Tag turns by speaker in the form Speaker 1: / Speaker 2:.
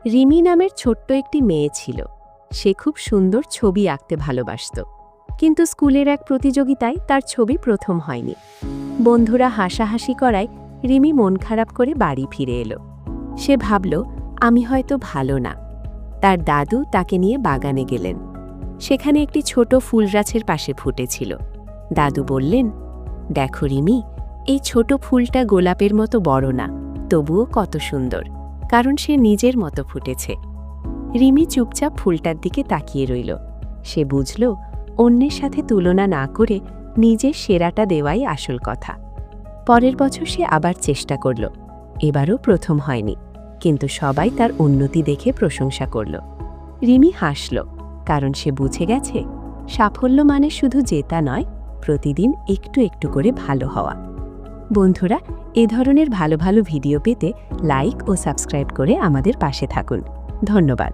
Speaker 1: রিমি নামের ছোট্ট একটি মেয়ে ছিল। সে খুব সুন্দর ছবি আঁকতে ভালোবাসত, কিন্তু স্কুলের এক প্রতিযোগিতায় তার ছবি প্রথম হয়নি। বন্ধুরা হাসাহাসি করায় রিমি মন খারাপ করে বাড়ি ফিরে এলো। সে ভাবল, আমি হয়তো ভালো না। তার দাদু তাকে নিয়ে বাগানে গেলেন। সেখানে একটি ছোট ফুল গাছের পাশে ফুটেছিল। দাদু বললেন, দেখো রিমি, এই ছোট ফুলটা গোলাপের মতো বড় না, তবুও কত সুন্দর, কারণ সে নিজের মতো ফুটেছে। রিমি চুপচাপ ফুলটার দিকে তাকিয়ে রইল। সে বুঝল, অন্যের সাথে তুলনা না করে নিজের সেরাটা দেওয়াই আসল কথা। পরের বছর সে আবার চেষ্টা করল। এবারও প্রথম হয়নি, কিন্তু সবাই তার উন্নতি দেখে প্রশংসা করল। রিমি হাসল, কারণ সে বুঝে গেছে, সাফল্য মানে শুধু জেতা নয়, প্রতিদিন একটু একটু করে ভালো হওয়া। বন্ধুরা, এ ধরনের ভালো ভালো ভিডিও পেতে লাইক ও সাবস্ক্রাইব করে আমাদের পাশে থাকুন। ধন্যবাদ।